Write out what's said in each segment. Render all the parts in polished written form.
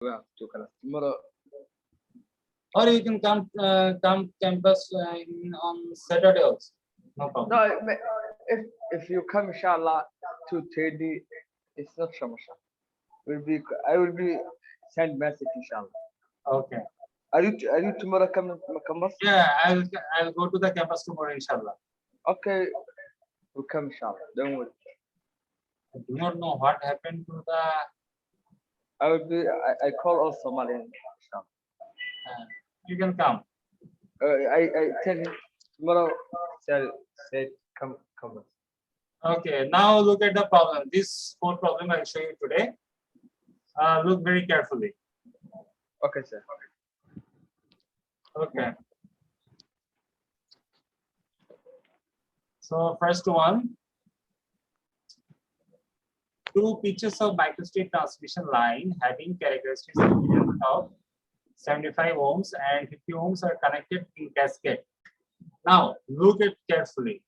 We have to class tomorrow. Or you can come campus on Saturday also. No problem. No, if you come, inshallah, to Teddy, it's not shamasha. I will be send message, inshallah. Okay. Are you tomorrow coming campus? Yeah, I'll go to the campus tomorrow, inshallah. Okay, we come, inshallah. Don't worry. I do not know what happened to the. I call all Somalian. Inshallah. You can come. I tell him tomorrow. Say come. Okay. Now look at the problem. This whole problem I'll show you today. Look very carefully. Okay, sir. Okay. So first one, two pitches of microstate transmission line having characteristics of 75 ohms and 50 ohms are connected in cascade. Now look at carefully.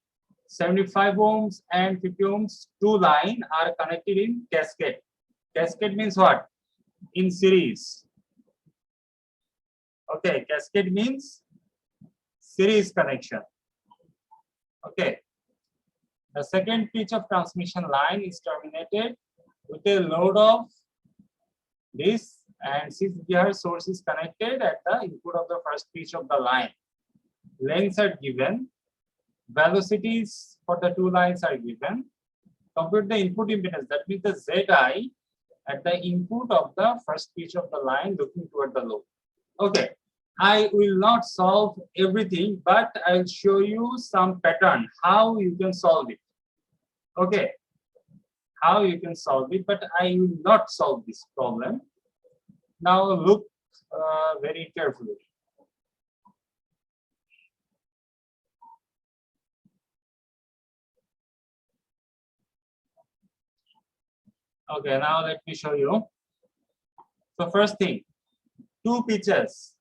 75 ohms and 50 ohms, two lines are connected in cascade. Cascade means what? In series. Okay, cascade means series connection. Okay. The second pitch of transmission line is terminated with a load of this, and 6 GHz source is connected at the input of the first pitch of the line. Lengths are given. Velocities for the two lines are given. Compute the input impedance, that means the ZI at the input of the first pitch of the line looking toward the load. Okay, I will not solve everything, but I'll show you some pattern how you can solve it. Okay, how you can solve it, but I will not solve this problem. Now look very carefully. Okay, now let me show you. So first thing, two pitches,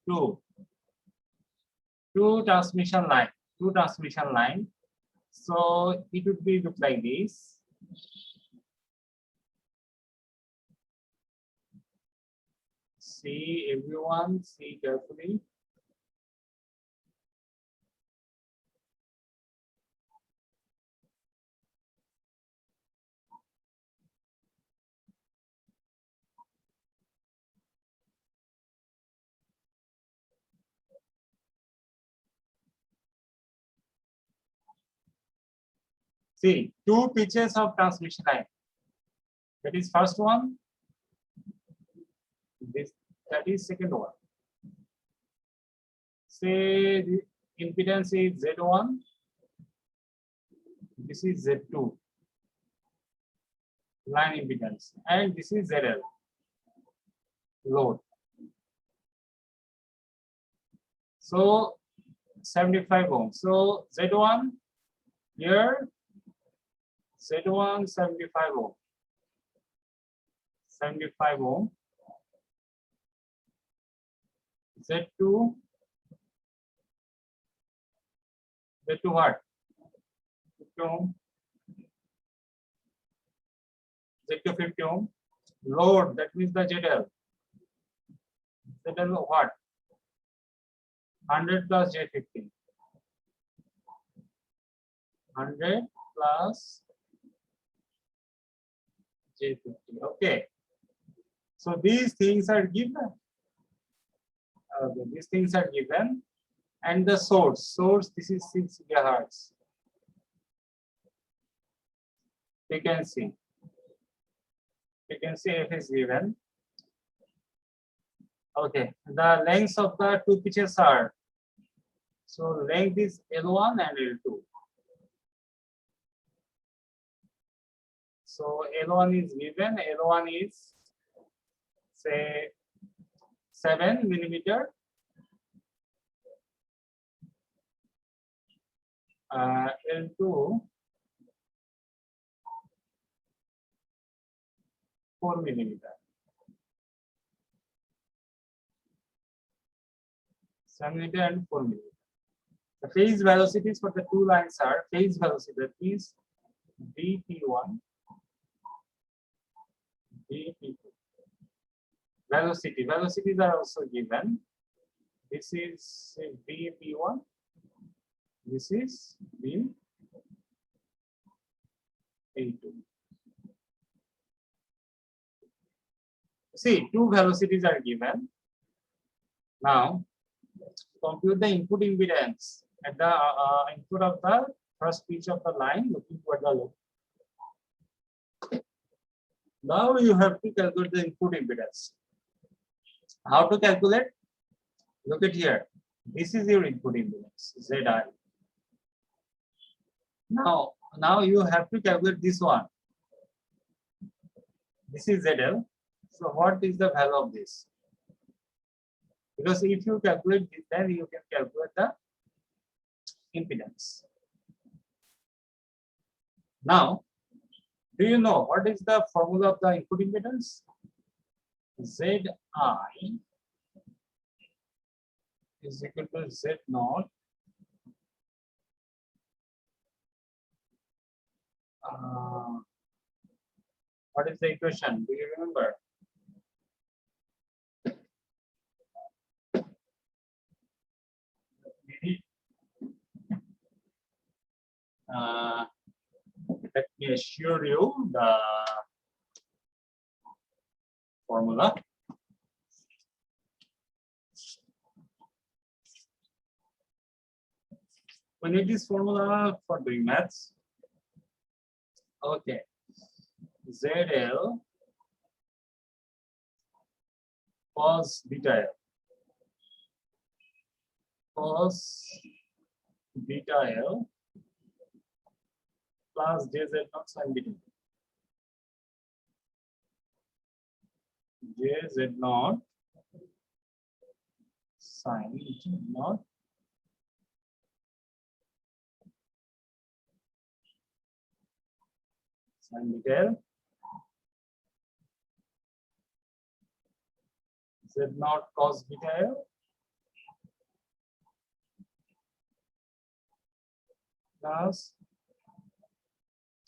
two transmission line. So it would be look like this. See, everyone, see carefully. See, two pitches of transmission line. That is first one. That is second one. Say the impedance is Z1. This is Z2. Line impedance. And this is ZL. Load. So 75 ohms. So Z1 here. Z1 75 ohm. 75 ohm. Z2 what? 50 ohm. Z2 50 ohm. Load, that means the ZL. ZL what? 100 plus J15. 100 plus J50. Okay. So these things are given. These things are given. And the source, this is 6 GHz. You can see if it's given. Okay, the lengths of the two pitches are, so length is L1 and L2. So L1 is given, L1 is say 7 millimeter. L2 4 millimeter. 7 millimeter and 4 millimeter. The phase velocities for the two lines are phase velocity, that means DT1, DT2. Velocities are also given. This is V1. This is V2. See, two velocities are given. Now, compute the input impedance at the input of the first pitch of the line looking toward the loop. Now you have to calculate the input impedance. How to calculate? Look at here. This is your input impedance, ZI. Now you have to calculate this one. This is ZL. So what is the value of this? Because if you calculate this, then you can calculate the impedance. Now, do you know what is the formula of the input impedance? ZI is equal to Z naught what is the equation? Do you remember? Let me assure you the formula. We need this formula for doing maths. Okay. ZL cos beta L. Cos beta L plus JZ naught sin beta. JZ naught sin naught sin beta L. Z naught cos beta L plus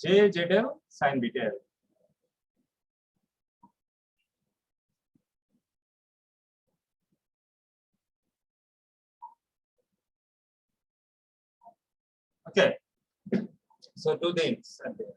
JZL sin beta L. Okay, so do things at there.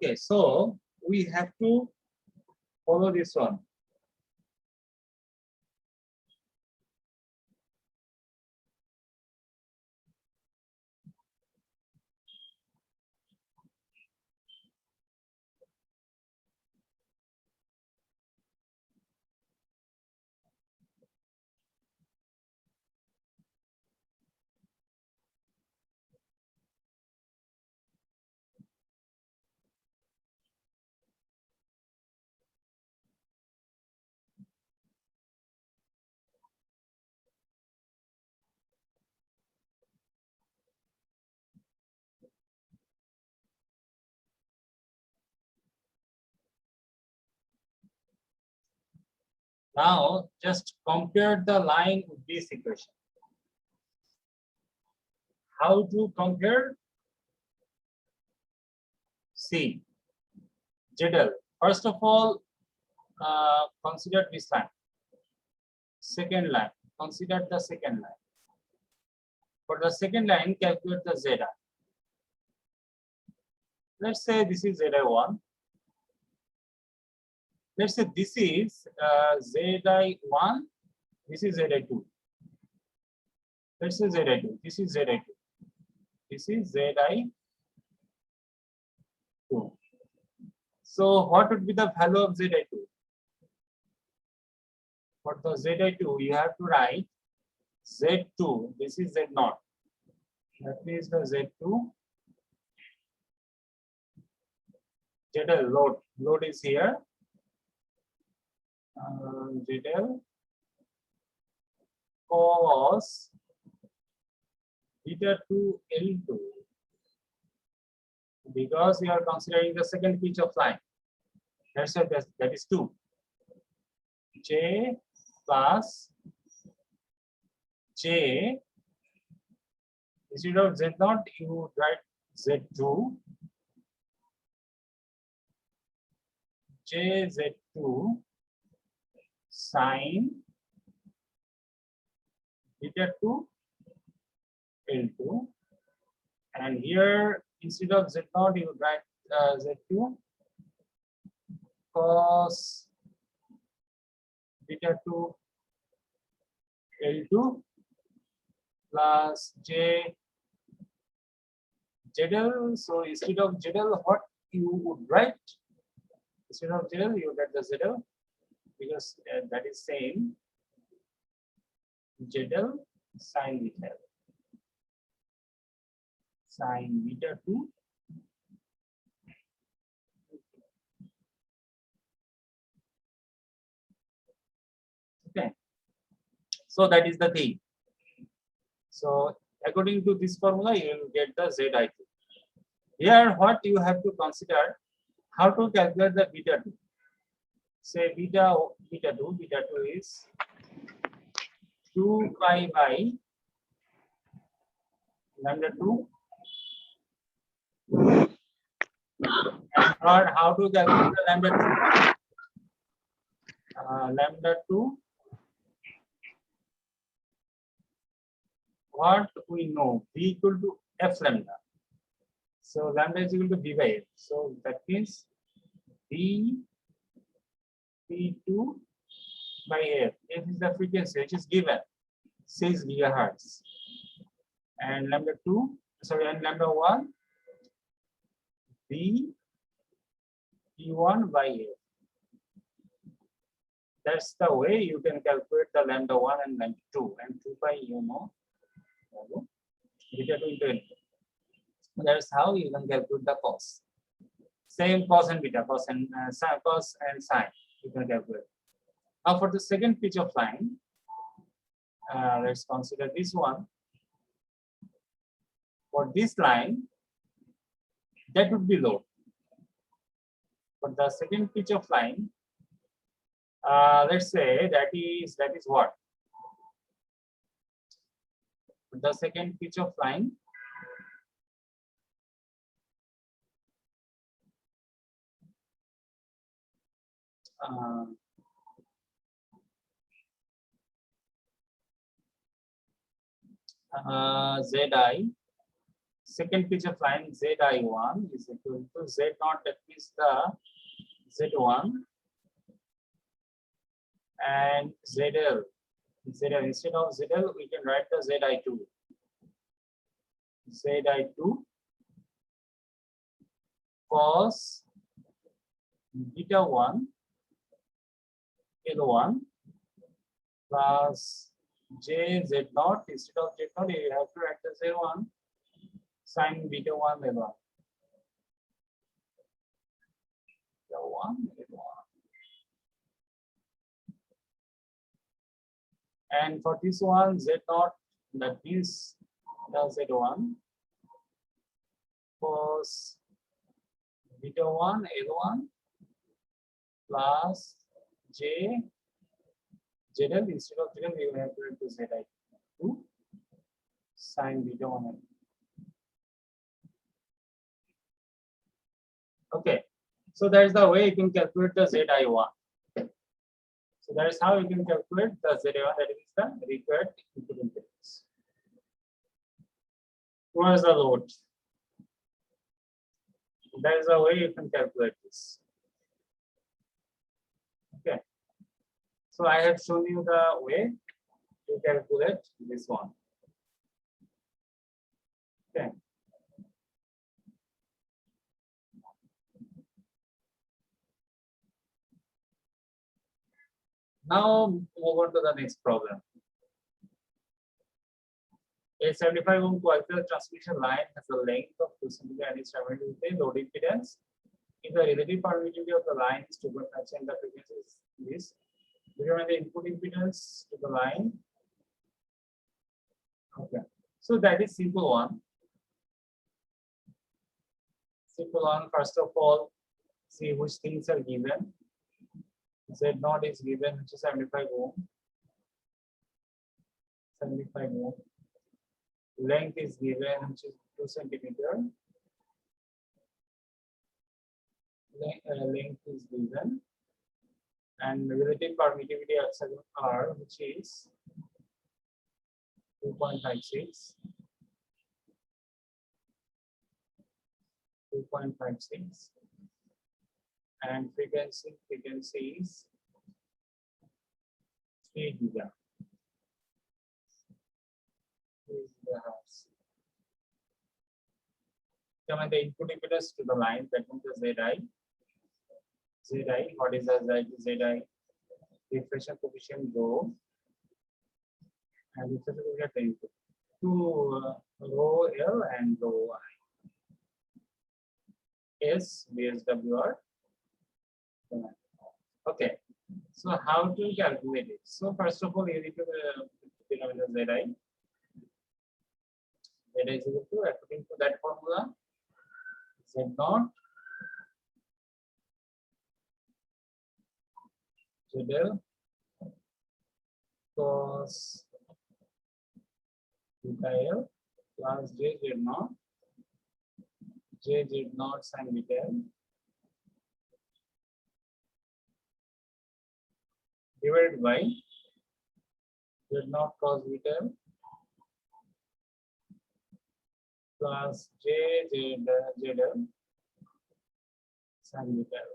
Okay, so we have to follow this one. Now, just compare the line with this equation. How to compare? See, ZL. First of all, consider this line. Second line, consider the second line. For the second line, calculate the ZI. Let's say this is ZI1. Let's say this is ZI1, this is ZI2. Let's say ZI2, this is ZI2. This is ZI2. So what would be the value of ZI2? For the ZI2, you have to write Z2, this is Z0. That means the Z2, ZL load is here. ZL cos beta 2 L2, because we are considering the second pitch of line. That's why that is 2. J plus J, instead of Z0, you write Z2. JZ2 sine beta 2 L2, and here instead of Z0 you write Z2 cos beta 2 L2 plus J ZL. So instead of ZL, what you would write? Instead of ZL, you get the ZL, because that is same ZL sine beta. Sine beta 2. Okay. So that is the thing. So according to this formula, you will get the ZI2. Here, what you have to consider, how to calculate the beta 2. Say beta 2 is 2 pi by lambda 2. And how to calculate the lambda 2? Lambda 2, what we know, V equal to F lambda. So lambda is equal to V by F. So that means V P2 by F. F is the frequency which is given, 6 gigahertz. And lambda 2, sorry, and lambda 1, V P1 by F. That's the way you can calculate the lambda 1 and lambda 2. And 2 pi, you know, beta 2 into L2. That's how you can calculate the cos. Same cos and beta, cos and sine, you can calculate. Now for the second pitch of line, let's consider this one. For this line, that would be load. For the second pitch of line, let's say that is what? For the second pitch of line, Zi, second pitch of line Zi1 is equal to Z0, that means the Z1, and ZL. Instead of ZL, we can write the Zi2. Zi2 cos beta 1 L1 plus JZ0. Instead of Z0, you have to write the Z1 sine beta 1 L1. L1. And for this one, Z0, that means the Z1 cos beta 1 L1 plus J ZL. Instead of ZL, we will have to write the Zi2 sine beta 1 L. Okay, so that is the way you can calculate the Zi1. So that is how you can calculate the Zi1, that is the required input impedance. What is the load? That is the way you can calculate this. Okay. So I have shown you the way to calculate this one. Okay. Now move on to the next problem. A 75 ohm coaxial transmission line has a length of 2 cm and is terminated with a load impedance. If the relative permittivity of the line is 2.5 and the frequency is this, determine the input impedance to the line. Okay, so that is simple one. Simple one. First of all, see which things are given. Z0 is given, which is 75 ohm. 75 ohm. Length is given, which is 2 centimeter. Length is given, and relative permittivity epsilon R, which is 2.56. 2.56, and frequency is 3 gigahertz. Determine the input impedance to the line, that means the ZI. ZI, what is the ZI? Reflection coefficient rho, and reflection coefficient input to rho L and rho I. S, VSWR. Okay, so how to calculate it? So first of all, you need to determine the ZI. ZI is equal to, according to that formula, Z0 ZL cos theta L plus J Z0 sin beta L divided by Z0 cos beta L plus ZL sin beta L.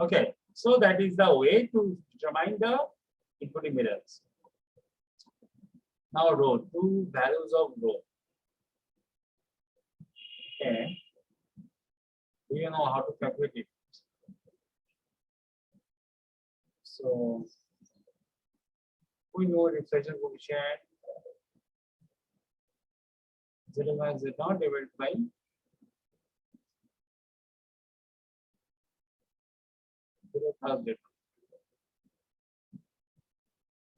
Okay, so that is the way to determine the input impedance. Now rho, two values of rho. Okay, do you know how to calculate it? So we know reflection coefficient Z1 Z0 divided by Z.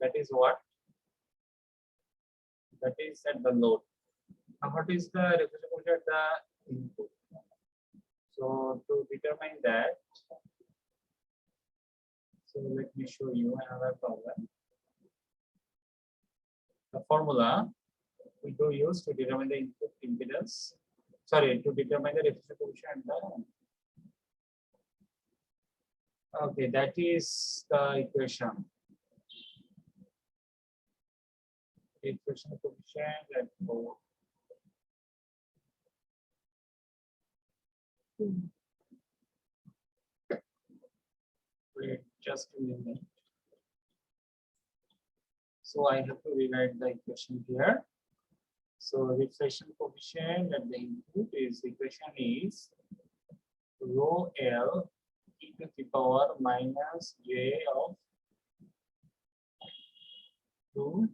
That is what? That is at the load. Now what is the reflection coefficient at the input? So to determine that, so let me show you another problem. The formula we do use to determine the input impedance. Sorry, to determine the reflection coefficient. Okay, that is the equation. Reflection coefficient at 4. Wait just a minute. So I have to rewrite the equation here. So reflection coefficient at the input is equation is rho L e to the power minus j of 2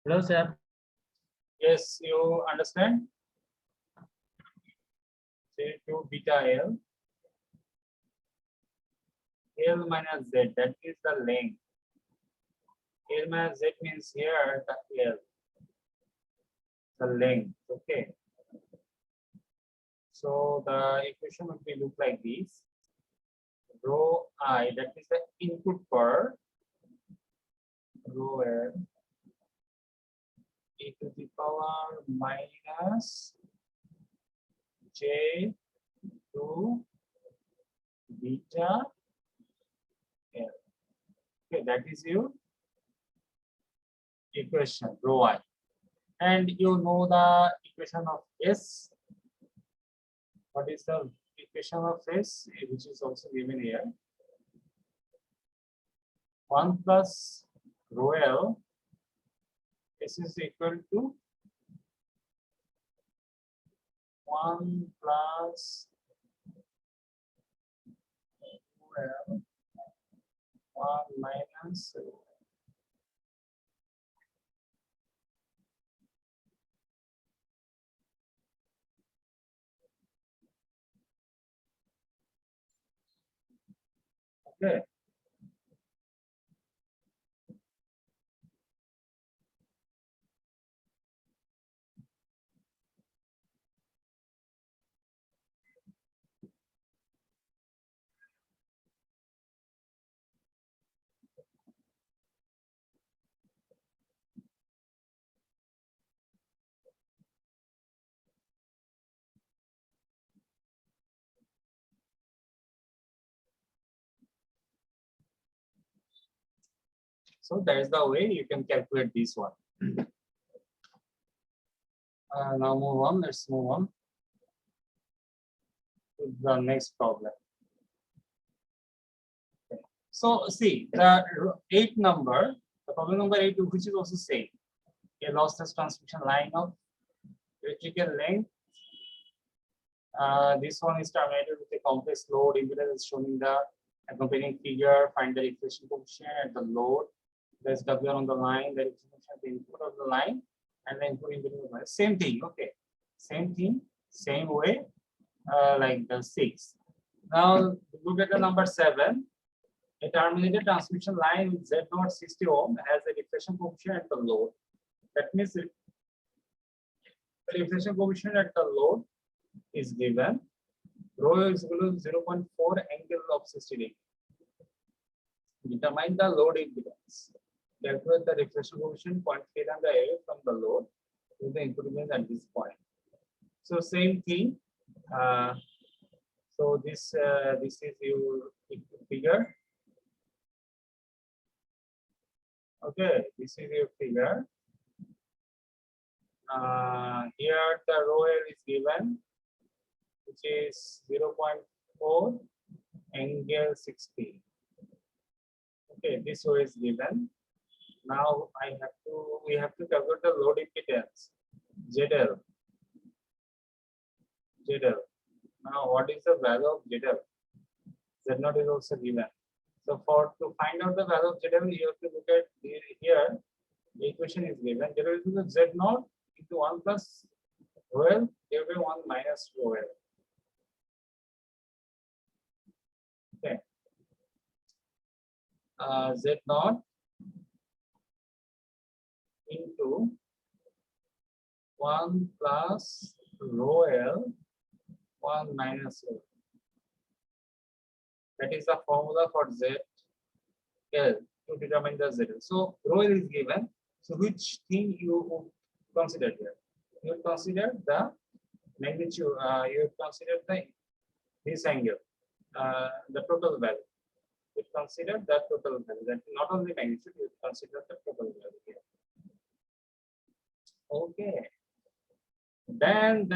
Hello, sir. Yes, you understand? Say to beta L. L minus Z, that is the length. L minus Z means here the L, the length. Okay. So the equation would be look like this. Rho I, that is the input per rho L e to the power minus J to beta L. Okay, that is your equation rho I. And you know the equation of S. What is the equation of S, which is also given here? 1 plus rho L, S is equal to 1 plus rho L, 1 minus rho. Okay. So that is the way you can calculate this one. Now move on. Let's move on to the next problem. Okay. So see the 8 number, the problem number 8, which is also same. A lossless transmission line of electrical length. This one is terminated with a complex load impedance is shown in the accompanying figure. Find the reflection coefficient at the load. There's W on the line, the reflection at the input of the line, and the input impedance of the line. Same thing, okay. Same thing, same way, like the 6. Now look at the number 7. A terminated transmission line with Z0 60 ohm has a reflection coefficient at the load. That means the reflection coefficient at the load is given. Rho is equal to 0.4 angle of 60 degree. Determine the load impedance. Calculate the reflection coefficient 0.3 lambda away from the load with the input impedance at this point. So same thing. So this is your figure. Okay, this is your figure. Here the rho L is given, which is 0.4 angle 60. Okay, this rho is given. Now we have to calculate the load impedance ZL. Now what is the value of ZL? Z0 is also given. So to find out the value of ZL, you have to look at here. The equation is given. ZL is equal to Z0 into 1 plus rho L divided by 1 minus rho L. Okay. Z0 into 1 plus rho L, 1 minus rho. That is the formula for ZL to determine the ZL. So rho L is given. So which thing you would consider here? You would consider the magnitude. You would consider this angle, the total value. You would consider the total value. That not only magnitude, you would consider the total value here. Okay. Then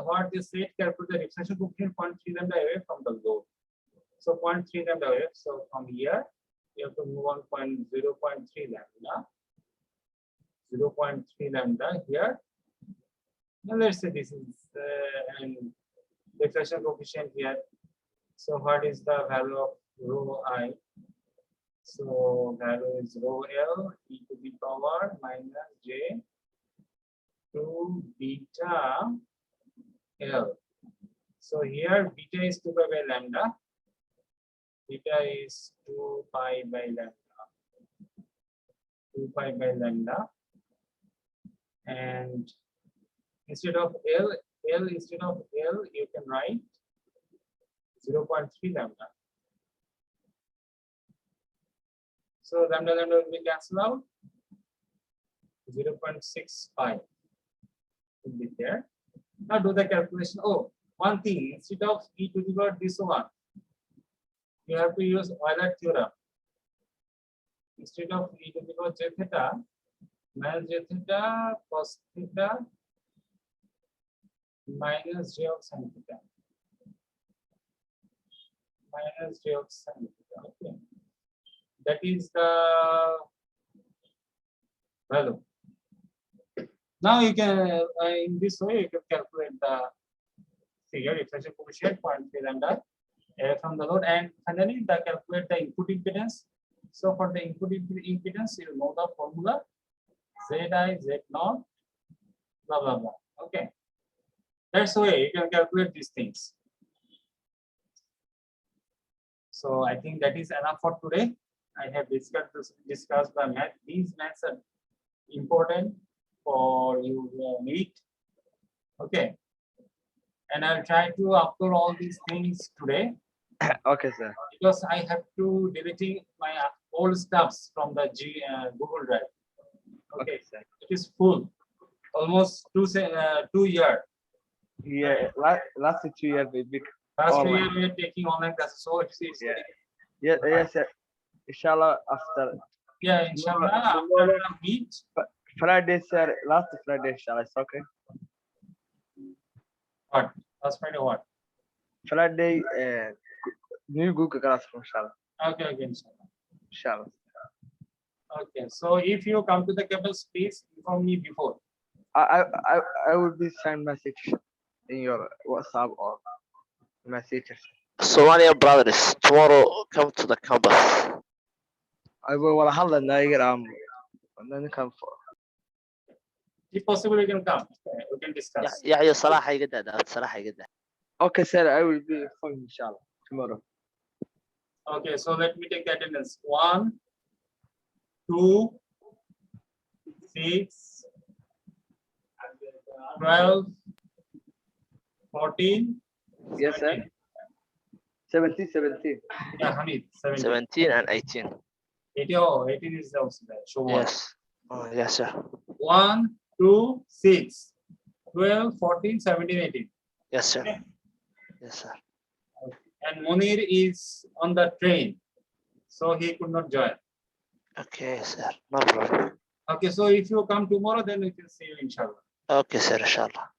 what you said, calculate the reflection coefficient 0.3 lambda away from the load. So 0.3 lambda away. So from here, you have to move on 0.3 lambda. 0.3 lambda here. Now let's say this is and reflection coefficient here. So what is the value of rho I? So value is rho L e to the power minus J to beta L. So here beta is 2 pi by lambda. Beta is 2 pi by lambda. 2 pi by lambda. And instead of L, you can write 0.3 lambda. So lambda will be cancelled out. 0.65 will be there. Now do the calculation. Oh, one thing, instead of e to the power this one, you have to use Euler theorem. Instead of e to the power j theta minus j theta cos theta minus j of sin theta. Minus j of sin theta. Okay. That is the value. Now you can, in this way, you can calculate the figure, reflection coefficient 0.3 lambda from the load, and finally calculate the input impedance. So for the input impedance, you know the formula Zi, Z0, blah blah blah. Okay, that's the way you can calculate these things. So I think that is enough for today. I have discussed the math. These maths are important for you Eete. Okay, and I'll try to upload all these things today. Okay, sir. Because I have to deleting my old stuffs from the Google Drive. Okay, sir. It is full, almost 2 years. Yeah, last 2 years we Last 2 online. years we are taking online classes, so it's Yeah. Yes, sir. Inshallah, after inshallah after the meet. Friday, sir. Last Friday, inshallah, it's okay. What? Last Friday what? Friday, new Google classroom, inshallah. Okay, inshallah. Inshallah. Okay, so if you come to the campus, please inform me before. I will be send message in your WhatsApp or messages. Somalia brothers, tomorrow come to the campus. I will handle and then come for. If possible, you can come. We can discuss. Yeah, صراحة يقدر صراحة يقدر. Okay, sir. I will be fine, inshallah, tomorrow. Okay, so let me take the attendance. 1, 2, 6, 12, 14. Yes, sir. 17. Yeah, Hamid. 17 and 18. 18 is also there. So Yes. Yes, sir. 1, 2, 6, 12, 14, 17, 18. Yes, sir. Okay. Yes, sir. And Munir is on the train, so he could not join. Okay, sir. No problem. Okay, so if you come tomorrow, then we can see you inshallah. Okay, sir. Inshallah.